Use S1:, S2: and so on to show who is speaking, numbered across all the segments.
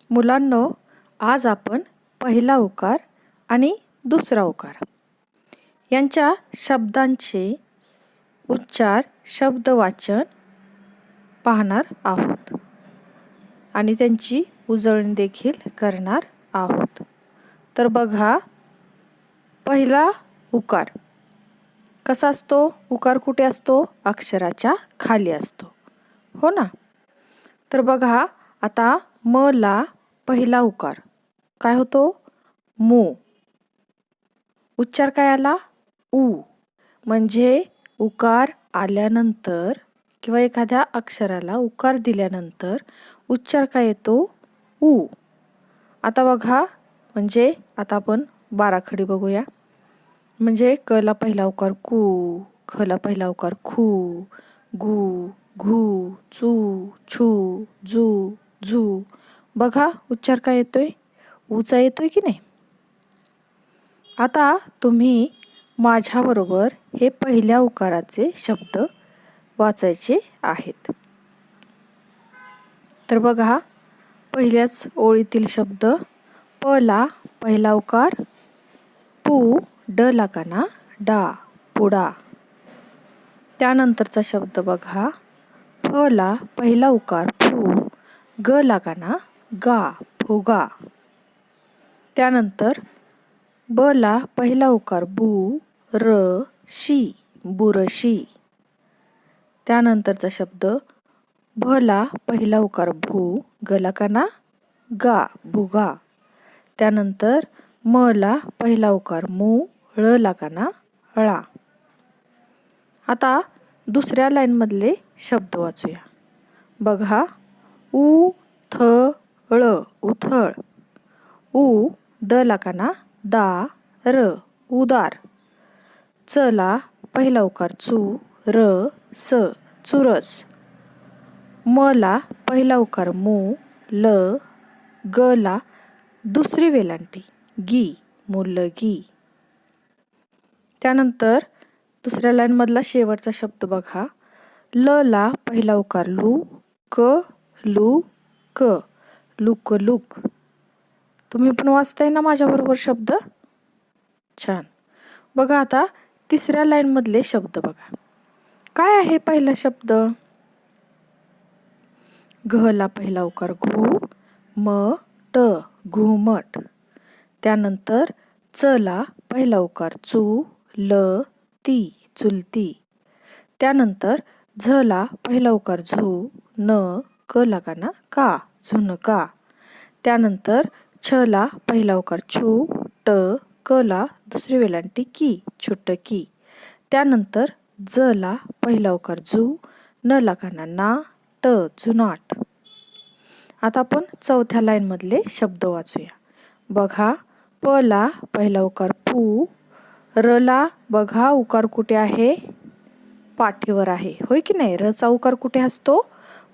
S1: मुलांनो, आज आपण पहिला उकार आणि दुसरा उकार यांच्या शब्दांचे उच्चार शब्दवाचन पाहणार आहोत आणि त्यांची उजळणी देखील करणार आहोत. तर बघा, पहिला उकार कसा असतो? उकार कुठे असतो? अक्षराच्या खाली असतो, हो ना? तर बघा, आता म ला पहिला उकार काय होतो? मू. उच्चार काय आला? उ. म्हणजे उकार आल्यानंतर किंवा एखाद्या अक्षराला उकार दिल्यानंतर उच्चार काय येतो? उ. आता बघा, म्हणजे आता आपण बाराखडी बघूया. म्हणजे क ला पहिला उकार कू, ख ला पहिला उकार खू, गु, घू, चू, छू, जू, झू. बघा, उच्चार काय येतोय? ऊचा येतोय की नाही? आता तुम्ही माझ्याबरोबर हे पहिल्या उकाराचे शब्द वाचायचे आहेत. तर बघा, पहिल्याच ओळीतील शब्द प ला पहिला उकार पू, ड ला काना डा, पुडा. त्यानंतरचा शब्द बघा, फ ला पहिला उकार फू, ग ला काना गा, फुगा. त्यानंतर ब ला पहिला उकार बू, र, शी, बुरशी. त्यानंतरचा शब्द भ ला पहिला उकार भू, ग ला काना गा, भुगा. त्यानंतर म ला पहिला उकार मू, ळ ला काना ळा. आता दुसऱ्या लाईन मधले शब्द वाचूया. बघा, उ, थ, ळ, उथळ. उ, द ला काना दा, र, उदार. च ला पहिला उकार चू, र, स, चुरस. म ला पहिला उकार मू, ल, ग ला दुसरी वेलांटी गी, मुलगी. त्यानंतर दुसऱ्या लाईन मधला शेवटचा शब्द बघा, ल ला पहिला उकार लू, क, लू, क, लुक. तुम्ही पण वाचताय ना माझ्याबरोबर शब्द? छान. बघा, आता तिसऱ्या लाईन मधले शब्द बघा. काय आहे पहिला शब्द? घ ला पहिला उकार घू, म, ट, घुमट. त्यानंतर च ला पहिला उकार चू, ल, ती, चुलती. त्यानंतर झ ला पहिला उकार झू, न, क ला काना का, झुणका. त्यानंतर छ ला पहिला उकार छू, ट, क ला दुसरी वेलांटी की, छुटकी. त्यानंतर ज ला पहिला उकार झू, न ला काना ना, ट, जुनाट. आता आपण चौथ्या लाईन मधले शब्द वाचूया. बघा, प ला पहिला उकार पू, र ला बघा उकार कुठे आहे? पाठीवर आहे, होय की नाही? र चा उकार कुठे असतो?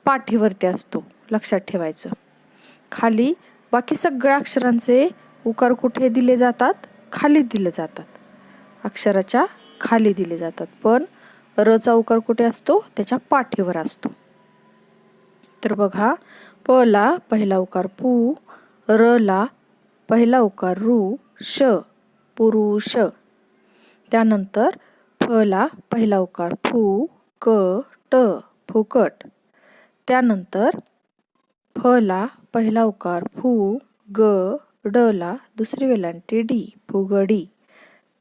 S1: पाठीवरती असतो, लक्षात ठेवायचं. खाली बाकी सगळ्या अक्षरांचे उकार कुठे दिले जातात? खाली दिले जातात, अक्षराच्या खाली दिले जातात. पण र चा उकार कुठे असतो? त्याच्या पाठीवर असतो. तर बघा, प ला पहिला उकार पू, र ला पहिला उकार रू, श, पुरुष. त्यानंतर फ ला पहिला उकार फू, क, ट, फुकट. त्यानंतर फ ला पहिला उकार फू, ग, ड ला दुसरी वेलांटी डी, फुगडी.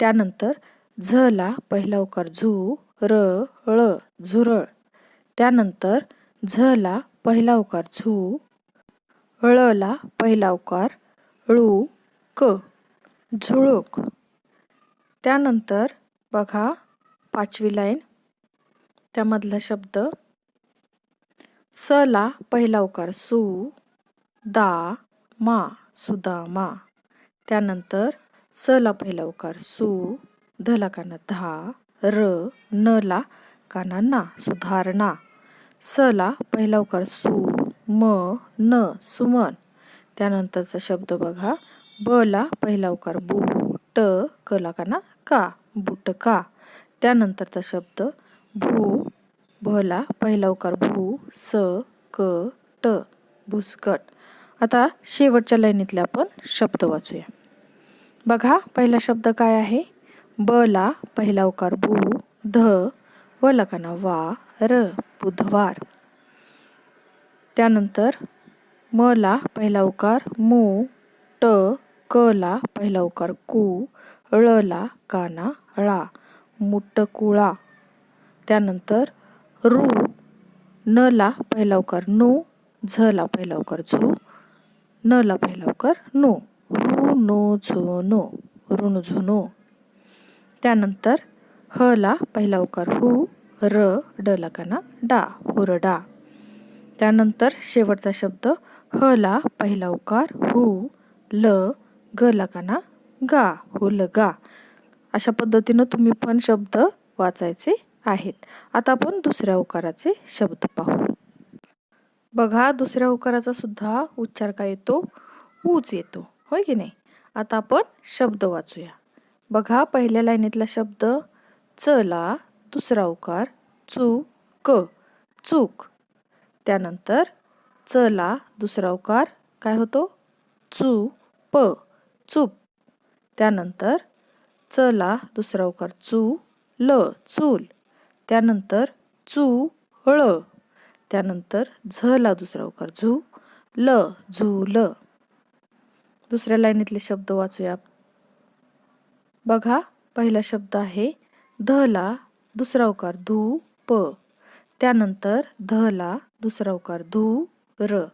S1: त्यानंतर झ ला पहिला उकार झू, र, ळ, झुरळ. त्यानंतर झ ला पहिला उकार झू, ळ ला पहिला उकार ळू, क, झुळूक. त्यानंतर बघा, पाचवी लाईन, त्यामधला शब्द स ला पहिला उकार सू, दा, मा, सुदामा. त्यानंतर स ला पहिला उकार सू, ध ला काना धा, र, न ला काना ना, सुधारणा. स ला पहिला उकार सू, म, न, सुमन. त्यानंतरचा शब्द बघा, ब ला पहिला उकार बू, ट, क ला काना का, बुटका. त्यानंतरचा शब्द भू, भ ला पहिला उकार भू, स, क, ट, भुसकट. आता शेवटच्या लाईनीतले आपण शब्द वाचूया. बघा पहिला शब्द काय आहे? ब ला पहिला उकार बु, ध व लकाना वा, र बुधवार. त्यानंतर म ला पहिला उकार मू, ट क ला पहिला उकार कू, ळ ला काना ळा, मुटकुळा. त्यानंतर रू, न ला पहिला उकार नू, झ ला पहिला उकार झू, न ला पहिला उकार नो, रू नो झो नो, ऋणझुनो. त्यानंतर ह ला पहिला उकार हू, र ड ला काना डा, हुरडा. त्यानंतर शेवटचा शब्द ह ला पहिला उकार हू, ल ग ला काना गा, हुलगा. अशा पद्धतीनं तुम्ही पण शब्द वाचायचे आहेत. आता आपण दुसऱ्या उकाराचे शब्द पाहू. बघा दुसऱ्या उकाराचा सुद्धा उच्चार काय येतो? ऊच येतो, होय की नाही? आता आपण शब्द वाचूया. बघा पहिल्या लाईनीतला शब्द च ला दुसरा उकार चू क, चूक. त्यानंतर च ला दुसरा उकार काय होतो? चू प, चूप. त्यानंतर च ला दुसरा उकार चू ल, चूल. त्यानंतर चू ळ. त्यानंतर झ ला दुसरा उकार झू, ल झूल. दुसऱ्या लाईनीतले शब्द वाचूया. बघा पहिला शब्द आहे ध ला दुसरा उकार धू प. त्यानंतर ध ला दुसरा उकार धू र.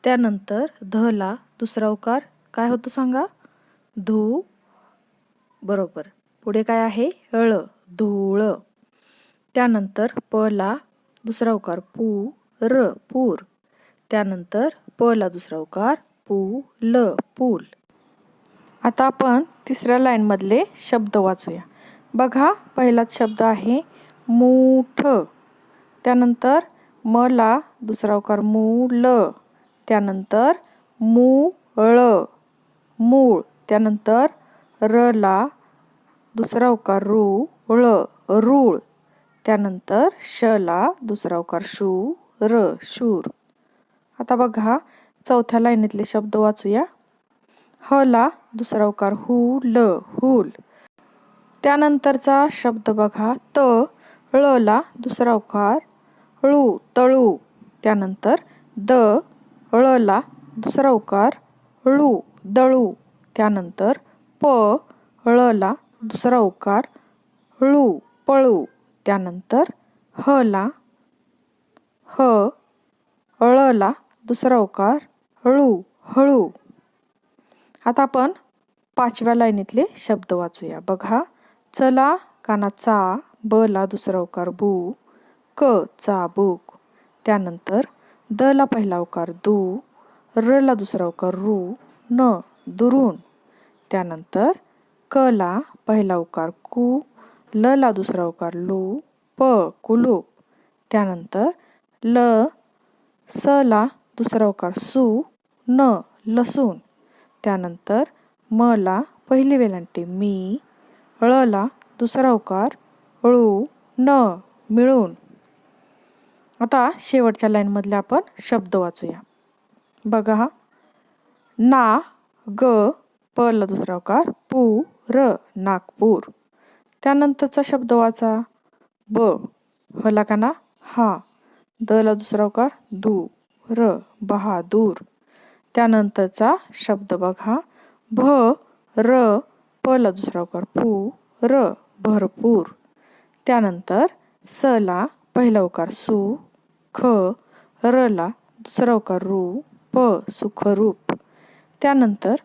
S1: त्यानंतर ध ला दुसरा उकार काय होतो सांगा? धू. बरोबर. पुढे काय आहे? ळ, धूळ. त्यानंतर प ला दुसरा उकार पू र, पूर. त्यानंतर प ला दुसरा उकार पू ल, पूल. आता आपण तिसऱ्या लाईन मधले शब्द वाचूया. बघा पहिलाच शब्द आहे मूठ. त्यानंतर म ला दुसरा उकार मूल. त्यानंतर मूळ, मूळ. त्यानंतर र ला दुसरा उकार रूळ, रूळ. त्यानंतर श ला दुसरा उकार शू र, शूर. आता बघा चौथ्या लाईनीतले शब्द वाचूया. ह ला दुसरा उकार हुल, हुल. त्यानंतरचा शब्द बघा त ळ ला दुसरा उकार ळू, तळू. त्यानंतर द ळ ला दुसरा उकार ळू, दळू. त्यानंतर प ळ ला दुसरा उकार ळू, पळू. त्यानंतर ह ला ळ ला दुसरा उकार ळू, हळू. आता आपण पाचव्या लाईनीतले शब्द वाचूया. बघा च ला काना चा, ब ला दुसरा उकार बू, क चाबूक. त्यानंतर द ला पहिला उकार दू, र ला दुसरा उकार रू, न दुरून. त्यानंतर क ला पहिला उकार कू, ल ला दुसरा उकार लू, प कुलूप. त्यानंतर ल स ला दुसरा उकार सू, न लसूण. त्यानंतर म ला पहिली वेलांटी मी, ळ ला दुसरा उकार ळू, न मिळून. आता शेवटच्या लाईन मधले आपण शब्द वाचूया. बघा ना ग, प ला दुसरा उकार पू र, नागपूर. त्यानंतरचा शब्द वाचा. ब ह ला काना हा, द ला दुसरा उकार दू र, बहादूर. त्यानंतरचा शब्द बघा भ र, प ला दुसरा उकार पू र, भरपूर. त्यानंतर स ला पहिला उकार सू, ख र ला दुसरा उकार रू, प सुखरूप. त्यानंतर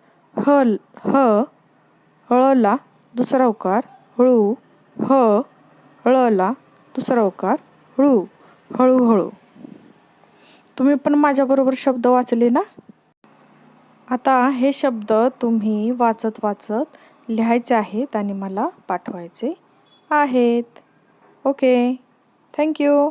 S1: ळ ला दुसरा उकार हळू, ळ ला दुसरा उकार हळू, हळूहळू. तुम्ही पण माझ्याबरोबर शब्द वाचले ना? आता हे शब्द तुम्ही वाचत वाचत लिहायचे आहेत आणि मला पाठवायचे आहेत. Okay, thank you.